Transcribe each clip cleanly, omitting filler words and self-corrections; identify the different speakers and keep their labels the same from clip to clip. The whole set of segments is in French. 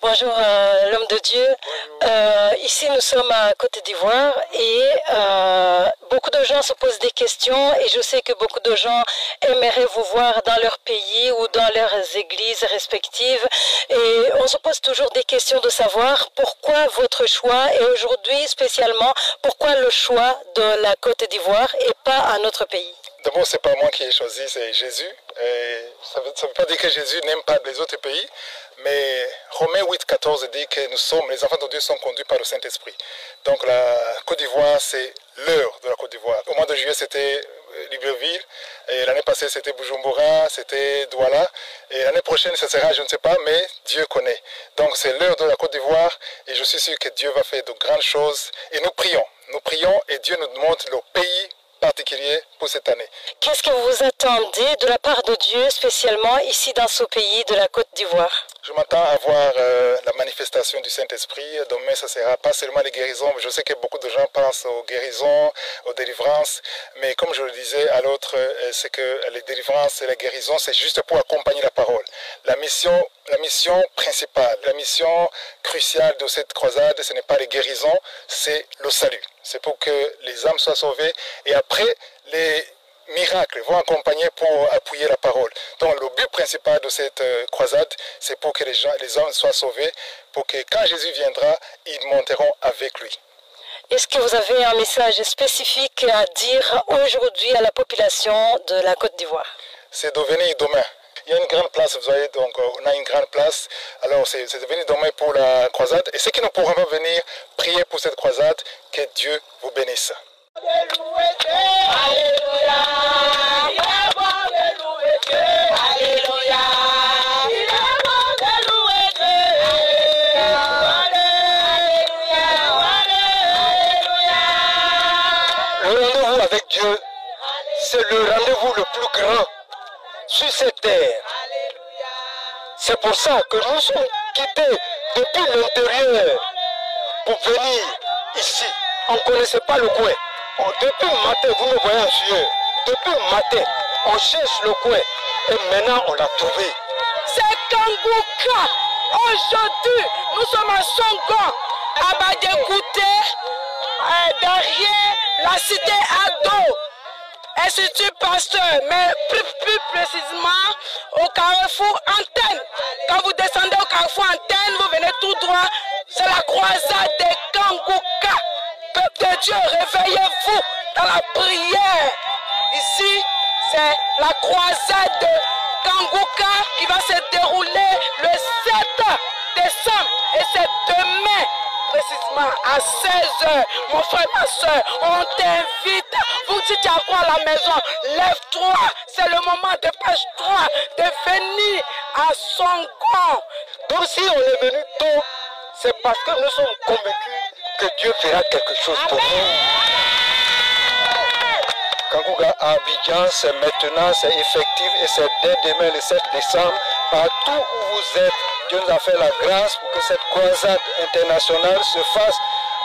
Speaker 1: Bonjour l'homme de Dieu. Ici nous sommes à Côte d'Ivoire et beaucoup de gens se posent des questions et je sais que beaucoup de gens aimeraient vous voir dans leur pays ou dans leurs églises respectives et on se pose toujours des questions de savoir pourquoi votre choix et aujourd'hui spécialement pourquoi le choix de la Côte d'Ivoire et pas un autre pays.
Speaker 2: D'abord, ce n'est pas moi qui ai choisi, c'est Jésus. Et ça ne veut pas dire que Jésus n'aime pas les autres pays, mais Romains 8,14 dit que les enfants de Dieu sont conduits par le Saint-Esprit. Donc la Côte d'Ivoire, c'est l'heure de la Côte d'Ivoire. Au mois de juillet, c'était Libreville, et l'année passée, c'était Bujumbura, c'était Douala, et l'année prochaine, ce sera, je ne sais pas, mais Dieu connaît. Donc c'est l'heure de la Côte d'Ivoire, et je suis sûr que Dieu va faire de grandes choses, et nous prions, et Dieu nous montre le pays particulier pour cette année.
Speaker 1: Qu'est-ce que vous attendez de la part de Dieu, spécialement ici dans ce pays de la Côte d'Ivoire?
Speaker 2: Je m'attends à voir la manifestation du Saint-Esprit. Demain, ça ne sera pas seulement les guérisons. Je sais que beaucoup de gens pensent aux guérisons, aux délivrances. Mais comme je le disais à l'autre, c'est que les délivrances et les guérisons, c'est juste pour accompagner la parole. La mission principale, la mission cruciale de cette croisade, ce n'est pas les guérisons, c'est le salut. C'est pour que les âmes soient sauvées. Et après, les miracles vont accompagner pour appuyer la parole. Donc le but principal de cette croisade, c'est pour que les hommes soient sauvés, pour que quand Jésus viendra, ils monteront avec lui.
Speaker 1: Est-ce que vous avez un message spécifique à dire aujourd'hui à la population de la Côte d'Ivoire?
Speaker 2: C'est de venir demain. Il y a une grande place, vous voyez, donc on a une grande place. Alors c'est de venir demain pour la croisade. Et ceux qui ne pourront pas venir prier pour cette croisade, que Dieu vous bénisse.
Speaker 3: Le rendez-vous avec Dieu, c'est le rendez-vous le plus grand sur cette terre. C'est pour ça que nous sommes quittés depuis l'intérieur pour venir ici. On ne connaissait pas le coin. Depuis le matin, vous me voyez en sueur. Depuis le matin, on cherche le coin. Et maintenant, on l'a trouvé.
Speaker 4: C'est Kangouka. Aujourd'hui, nous sommes à Songon, à Badekouté, derrière la cité Ado. Institut Pasteur, mais plus précisément au carrefour Antenne. Quand vous descendez au carrefour Antenne, vous venez tout droit. C'est la croisade des Kangouka. Peuple de Dieu, réveillez-vous dans la prière. Ici, c'est la croisade de Kangouka qui va se dérouler le 7 décembre. Et c'est demain, précisément à 16h. Mon frère, ma soeur, on t'invite. Vous dites à quoi à la maison? Lève-toi. C'est le moment de page 3 de venir à Songon.
Speaker 3: Donc si on est venu tôt, c'est parce que nous sommes convaincus que Dieu fera quelque chose pour nous. Kangouka à Abidjan, c'est maintenant, c'est effectif et c'est dès demain le 7 décembre. Partout où vous êtes, Dieu nous a fait la grâce pour que cette croisade internationale se fasse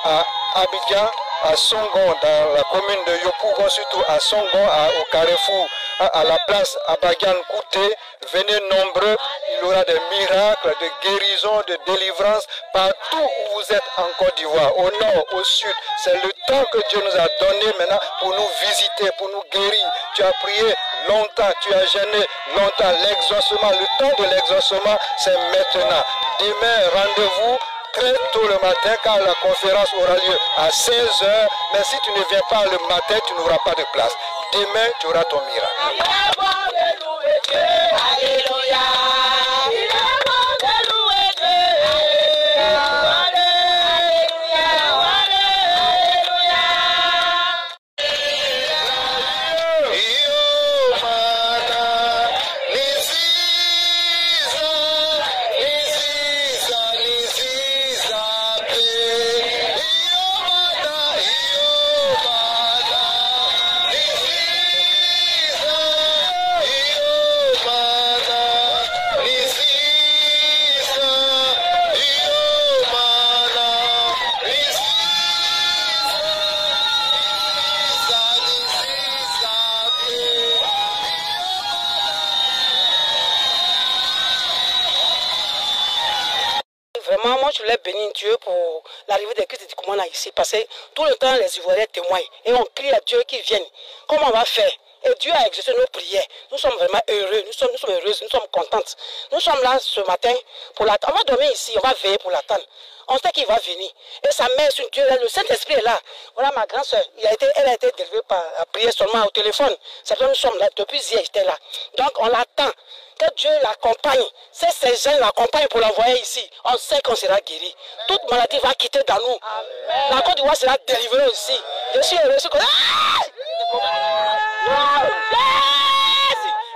Speaker 3: à Abidjan, à Songon, dans la commune de Yopougon, surtout à Songon, au carrefour, à la place Abadjan Kouté. Venez nombreux, il y aura des miracles, de guérison, de délivrance, partout où vous êtes en Côte d'Ivoire, au nord, au sud. C'est le temps que Dieu nous a donné maintenant pour nous visiter, pour nous guérir. Tu as prié longtemps, tu as jeûné longtemps. L'exaucement, le temps de l'exaucement, c'est maintenant. Demain, rendez-vous très tôt le matin car la conférence aura lieu à 16h. Mais si tu ne viens pas le matin, tu n'auras pas de place. Demain, tu auras ton miracle.
Speaker 4: Vraiment, moi, je voulais bénir Dieu pour l'arrivée de Christ et du commandant ici. Parce que tout le temps, les Ivoiriens témoignent. Et on crie à Dieu qu'il vienne. Comment on va faire? Et Dieu a exaucé nos prières. Nous sommes vraiment heureux. Nous sommes heureuses. Nous sommes contentes. Nous sommes là ce matin pour l'attendre. On va dormir ici. On va veiller pour l'attendre. On sait qu'il va venir. Et sa mère sur Dieu, le Saint-Esprit est là. Voilà ma grande soeur. Elle a été délivée à prier seulement au téléphone. C'est pour ça que nous sommes là. Depuis hier, j'étais là. Donc on l'attend. Que Dieu l'accompagne. C'est ces gens l'accompagnent pour l'envoyer ici. On sait qu'on sera guéri. Toute maladie va quitter dans nous. Amen. La Côte d'Ivoire sera délivrée aussi. Je suis heureux.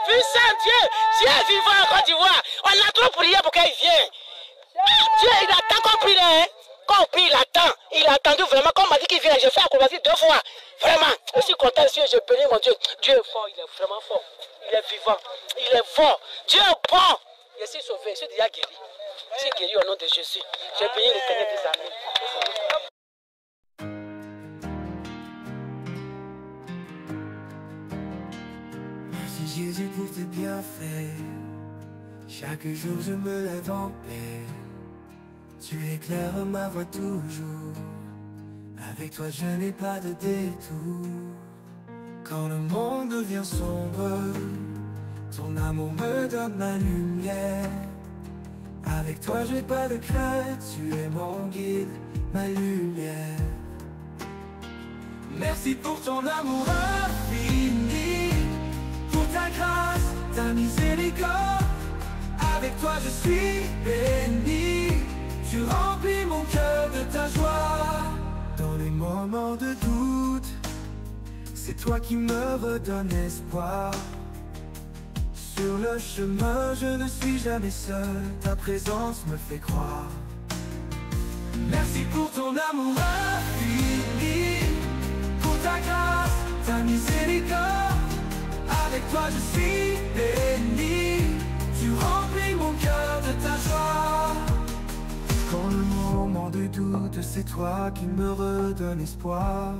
Speaker 4: Puissant Dieu, Dieu est vivant en Côte d'Ivoire. On a trop prié pour qu'il vienne. Dieu, il attend qu'on prie. Quand on prie, il attend. Il a attendu vraiment. Quand on m'a dit qu'il vient, j'ai fait acrobatie 2 fois. Vraiment, je suis content ici. Je bénis mon Dieu. Dieu est fort, il est vraiment fort. Il est vivant. Il est fort. Dieu est bon. Je suis sauvé. Je suis déjà guéri. Je suis guéri au nom de Jésus. Je bénis l'Éternel des armées.
Speaker 5: Merci Jésus pour tes bienfaits. Chaque jour je me lève en paix. Tu éclaires ma voie toujours. Avec toi je n'ai pas de détour. Quand le monde devient sombre, ton amour me donne la lumière. Avec toi j'ai pas de crainte, tu es mon guide, ma lumière. Merci pour ton amour infini, pour ta grâce, ta miséricorde. Avec toi je suis béni, tu remplis mon cœur de ta joie. Dans les moments de doute, c'est toi qui me redonnes espoir. Sur le chemin, je ne suis jamais seul, ta présence me fait croire. Merci pour ton amour infini, pour ta grâce, ta miséricorde. Avec toi je suis béni, tu remplis mon cœur de ta joie. Quand le moment de doute, c'est toi qui me redonne espoir.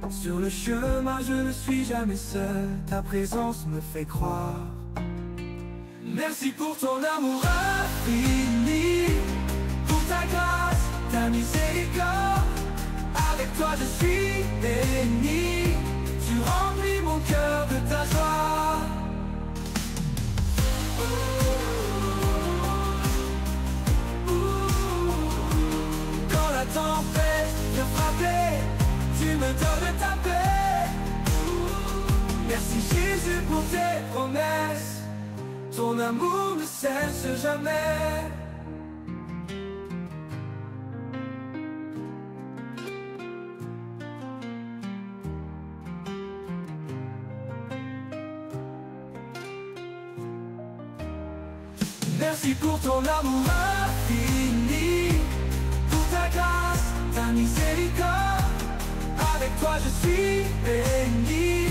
Speaker 5: Sur le chemin, je ne suis jamais seul, ta présence me fait croire. Merci pour ton amour infini, pour ta grâce, ta miséricorde. Avec toi je suis béni, tu remplis mon cœur de ta joie. Quand la tempête vient frapper, tu me donnes ta paix. Merci Jésus pour tes promesses, ton amour ne cesse jamais. Merci pour ton amour infini, pour ta grâce, ta miséricorde. Avec toi je suis béni,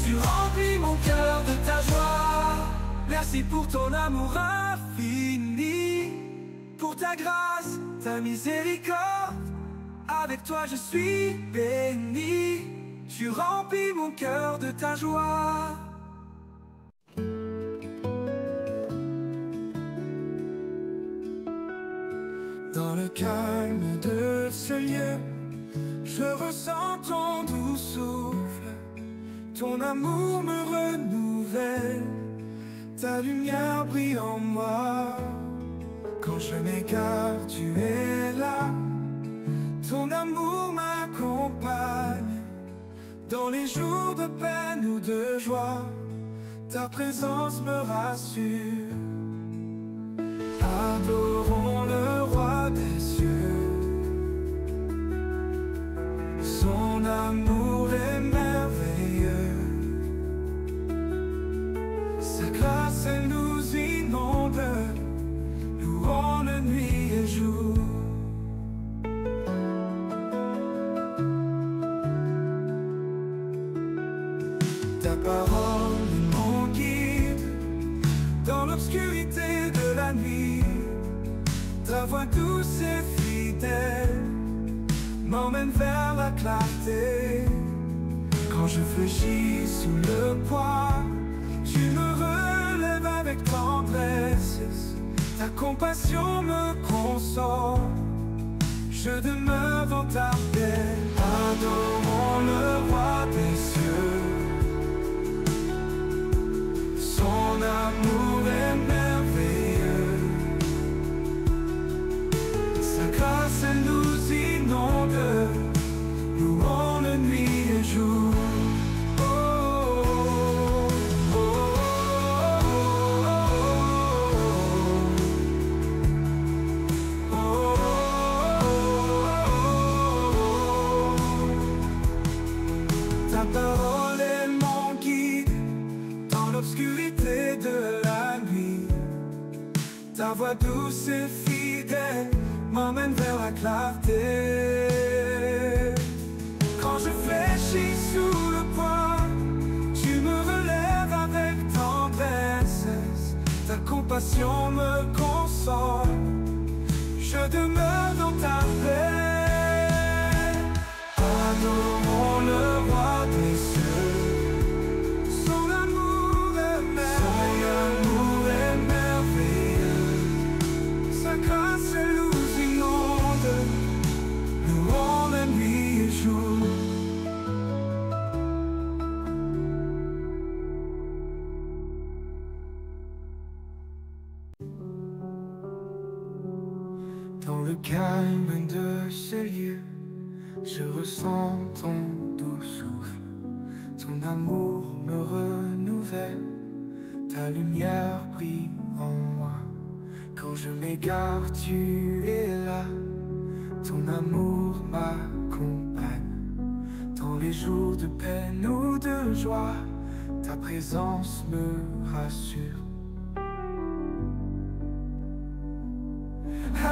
Speaker 5: tu remplis mon cœur de ta joie. Merci pour ton amour infini, pour ta grâce, ta miséricorde. Avec toi je suis béni, tu remplis mon cœur de ta joie. Dans le calme de ce lieu, je ressens ton doux souffle, ton amour me renouvelle, ta lumière brille en moi. Quand je m'égare, tu es là, ton amour m'accompagne. Dans les jours de peine ou de joie, ta présence me rassure. Adorons le roi des cieux, son amour est merveilleux. Sa grâce elle nous inonde, louons-le nuit et jour. Ta parole est mon guide dans l'obscurité de la nuit. Ta voix douce et fidèle m'emmène vers la clarté. Quand je fléchis sous le poids, tu me relèves avec tendresse. Ta compassion me console. Je demeure dans ta paix. Adorons le roi des cieux. Son amour est merveilleux. Sa grâce elle nous inonde. Louons le nuit et jour. Ta parole est mon guide dans l'obscurité de la nuit. Ta voix douce et fidèle m'emmène vers la clarté. Quand je fléchis sous le poids, tu me relèves avec tendresse. Ta compassion me console. Je demeure dans ta paix. Adorons le roi des cieux. Son amour est merveilleux. Sa grâce elle nous inonde. Louons la nuit et jour. Dans le calme de ce lieu, je ressens ton doux souffle. Ton amour me renouvelle. Ta lumière brille en moi. Quand je m'égare, tu es là. Ton amour m'accompagne. Dans les jours de peine ou de joie, ta présence me rassure.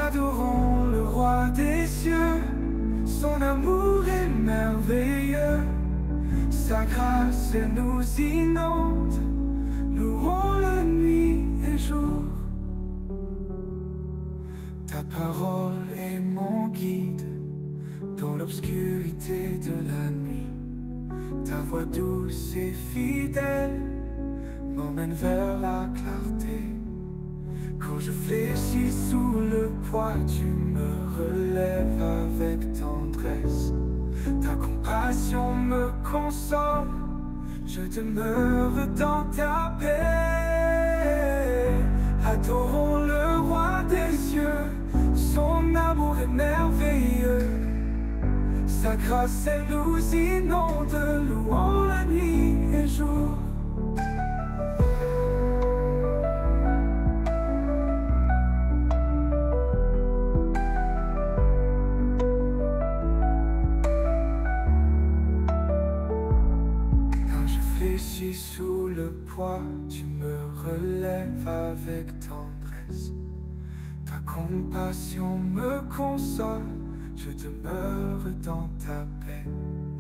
Speaker 5: Adorons le roi des cieux. Son amour est merveilleux. Sa grâce elle nous inonde. Louons la nuit et jour. Ta parole est mon guide dans l'obscurité de la nuit. Ta voix douce et fidèle m'emmène vers la clarté. Quand je fléchis sous le poids, tu me relèves avec tendresse. Ta compassion me console. Je demeure dans ta paix. Adorons le roi des cieux. Son amour est merveilleux. Sa grâce elle nous inonde. Louons la nuit et jour. Sous le poids, tu me relèves avec tendresse. Ta compassion me console. Je demeure dans ta paix.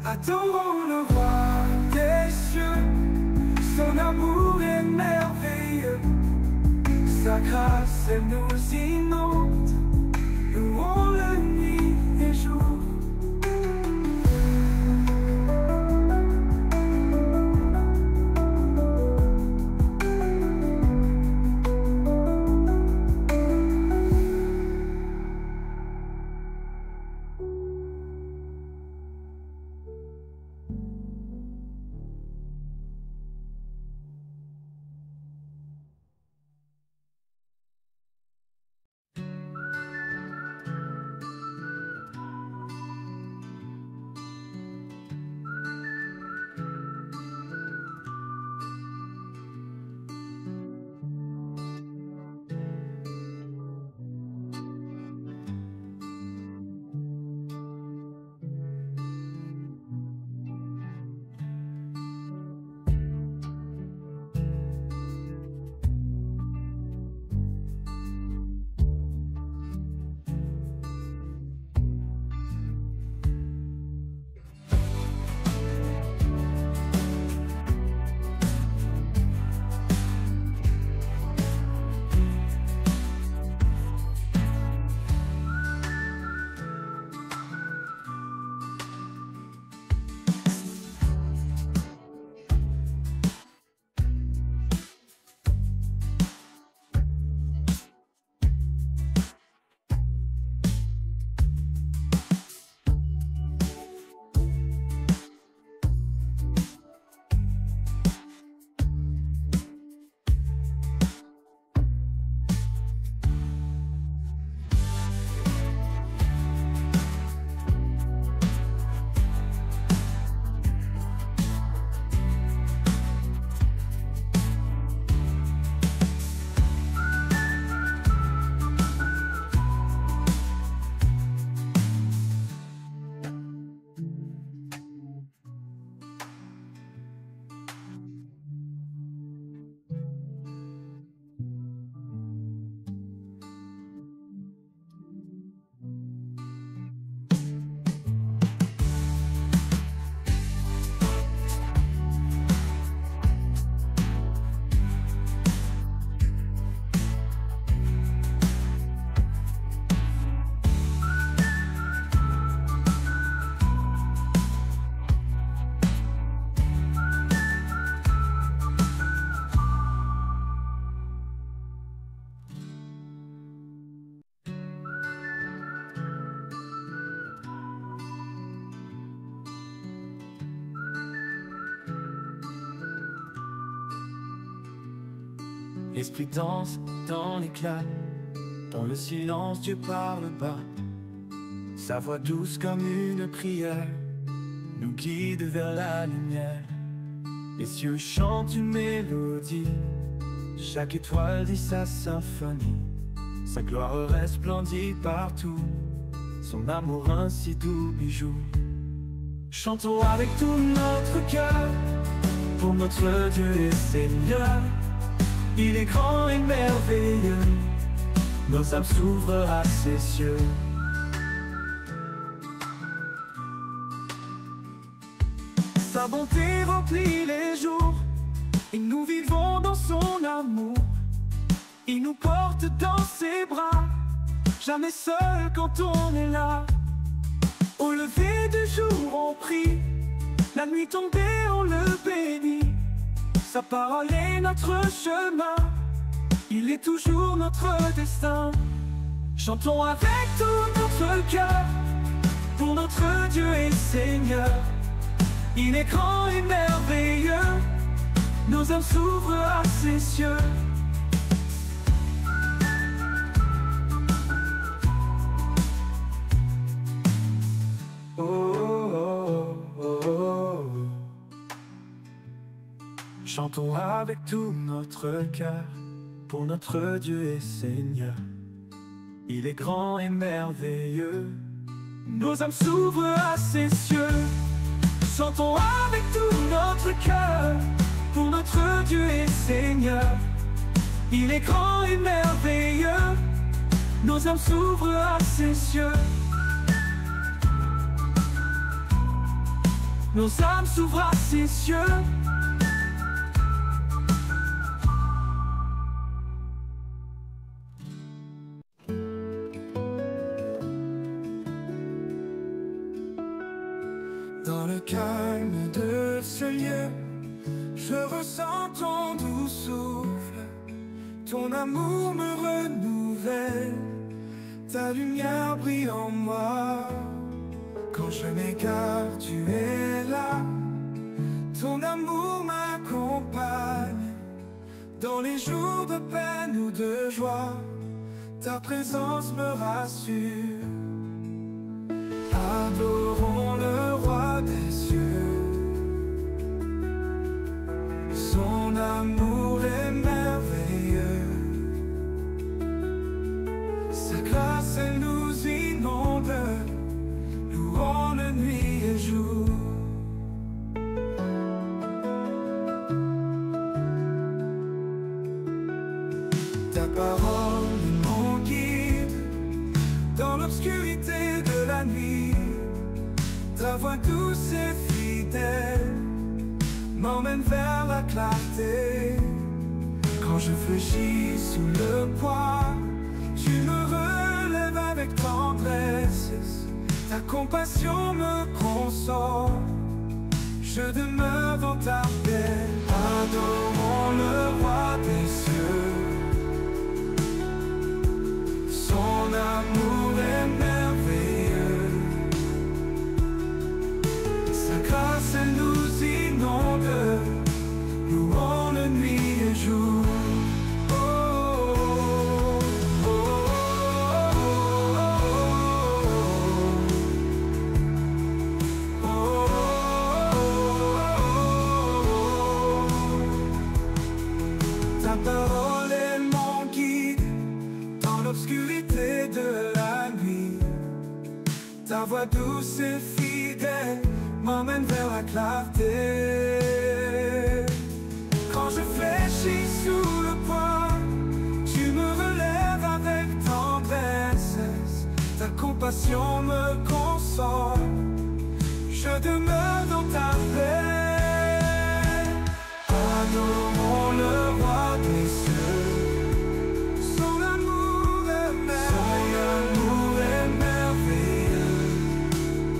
Speaker 5: Adorons le roi des cieux. Son amour est merveilleux. Sa grâce elle nous inonde. Louons la nuit et jour. L'esprit danse dans l'éclat. Dans le silence, Dieu parle bas. Sa voix douce comme une prière nous guide vers la lumière. Les cieux chantent une mélodie. Chaque étoile dit sa symphonie. Sa gloire resplendit partout. Son amour un si doux bijou. Chantons avec tout notre cœur pour notre Dieu et Seigneur. Il est grand et merveilleux. Nos âmes s'ouvrent à ses cieux. Sa bonté remplit les jours et nous vivons dans son amour. Il nous porte dans ses bras, jamais seul quand on est là. Au lever du jour on prie, la nuit tombée on le bénit. Sa parole est notre chemin, il est toujours notre destin. Chantons avec tout notre cœur pour notre Dieu et Seigneur. Il est grand et merveilleux, nos âmes s'ouvrent à ses cieux. Oh, oh, oh, oh, oh. Chantons avec tout notre cœur pour notre Dieu et Seigneur. Il est grand et merveilleux, nos âmes s'ouvrent à ses cieux. Chantons avec tout notre cœur pour notre Dieu et Seigneur. Il est grand et merveilleux, nos âmes s'ouvrent à ses cieux. Nos âmes s'ouvrent à ses cieux. Dans le calme de ce lieu, je ressens ton doux souffle. Ton amour me renouvelle, ta lumière brille en moi. Quand je m'égare, tu es là. Ton amour m'accompagne. Dans les jours de peine ou de joie, ta présence me rassure. Adorons le roi des cieux. Son amour est merveilleux. Sa grâce, elle nous inonde. Louons-le nuit et jour. Ta parole est mon guide dans l'obscurité de la nuit. Ta voix douce et fidèle m'emmène vers la clarté. Quand je fléchis sous le poids, tu me relèves avec tendresse. Ta compassion me console, je demeure dans ta paix. Adorons le roi des cieux. Son amour est merveilleux. Sa grâce, elle nous inonde. Louons-le nuit et jour. Ta parole est mon guide dans l'obscurité de la nuit. Ta voix douce et fidèle m'emmène vers la clarté. Quand je fléchis sous le poids, tu me relèves avec tendresse. Ta compassion me console, je demeure dans ta paix. Adorons le roi des cieux. Son amour est merveilleux.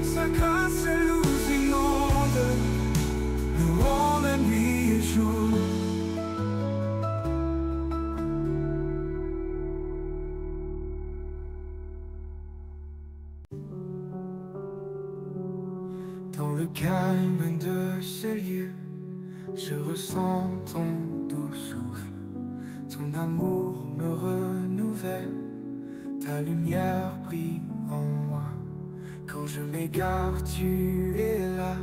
Speaker 5: Sa grâce, elle nous inonde. Louons la nuit et jour. Dans le calme de ce lieu, je ressens ton doux souffle. Ton amour me renouvelle, ta lumière brille en moi. Quand je m'égare, tu es là,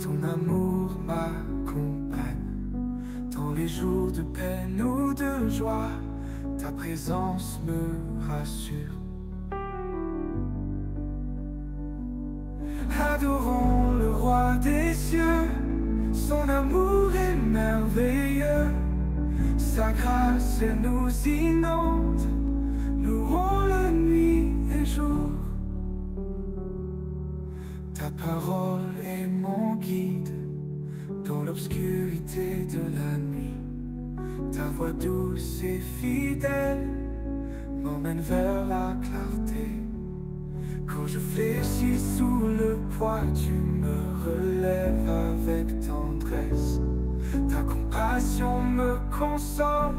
Speaker 5: ton amour m'accompagne. Dans les jours de peine ou de joie, ta présence me rassure. Adorons le roi des cieux, son amour est merveilleux. Sa grâce nous inonde, louons-le nuit et jour. Ta parole est mon guide dans l'obscurité de la nuit. Ta voix douce et fidèle m'emmène vers la clarté. Quand je fléchis sous le poids, tu me relèves avec tendresse. Ta compassion me console,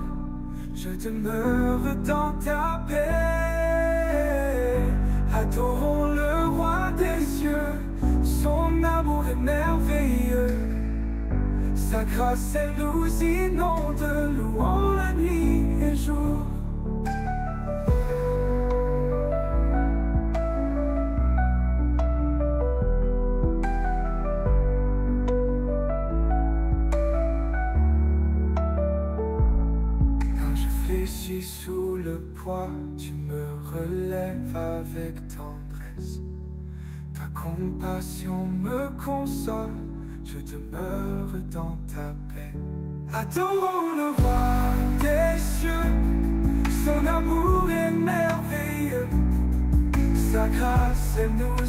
Speaker 5: je demeure dans ta paix. Adorons le roi des cieux, son amour est merveilleux. Sa grâce elle nous inonde, louons la nuit et jour. Sous le poids, tu me relèves avec tendresse. Ta compassion me console, je demeure dans ta paix. Adorons le roi des cieux, son amour est merveilleux. Sa grâce elle nous